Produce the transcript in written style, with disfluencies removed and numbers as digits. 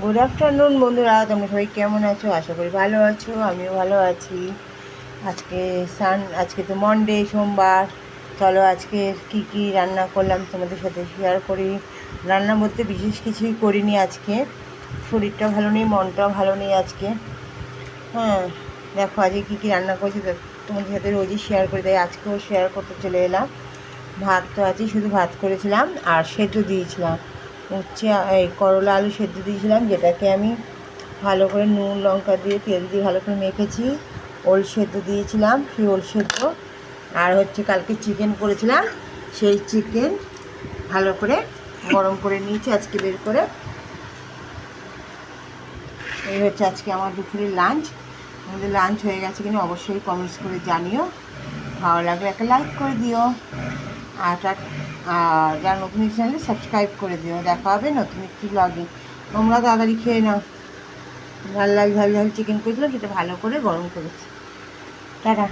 Good afternoon বন্ধুরা, তোমরা সবাই কেমন আছো? আশা করি ভালো আছো, আমিও ভালো আছি। আজকে তো মনডে, সোমবার। চলো আজকে কি কি রান্না করলাম তোমাদের সাথে শেয়ার করি। রান্না বলতে বিশেষ কিছুই করিনি আজকে, শরীরটা ভালো নেই, মনটাও ভালো নেই আজকে। হ্যাঁ, দেখো আজকে কী কী রান্না করছি তোমাদের সাথে রোজই শেয়ার করি, তাই আজকেও শেয়ার করতে চলে এলাম। ভাত তো আজই শুধু ভাত করেছিলাম আর সেদ্ধ দিয়েছিলাম, হচ্ছে এই করলা আলু সেদ্ধ দিয়েছিলাম, যেটাকে আমি ভালো করে নুন লঙ্কা দিয়ে তেল দিয়ে ভালো করে মেখেছি। ওল সেদ্ধ দিয়েছিলাম, সেই ওল সেদ্ধ। আর হচ্ছে কালকে চিকেন করেছিলাম, সেই চিকেন ভালো করে গরম করে নিয়েছি আজকে বের করে। এই হচ্ছে আজকে আমার দুপুরের লাঞ্চ। আমাদের লাঞ্চ হয়ে গেছে কিনা অবশ্যই কমেন্টস করে জানিও। ভালো লাগলে একটা লাইক করে দিও, আর যারা নতুন চ্যানেলে সাবস্ক্রাইব করে দিও। দেখা হবে নতুন একটি ব্লগে। তোমরা তাড়াতাড়ি খেয়ে নাও। ঝাল ঝাল চিকেন করেছিলাম, সেটা ভালো করে গরম করেছি। টাটা।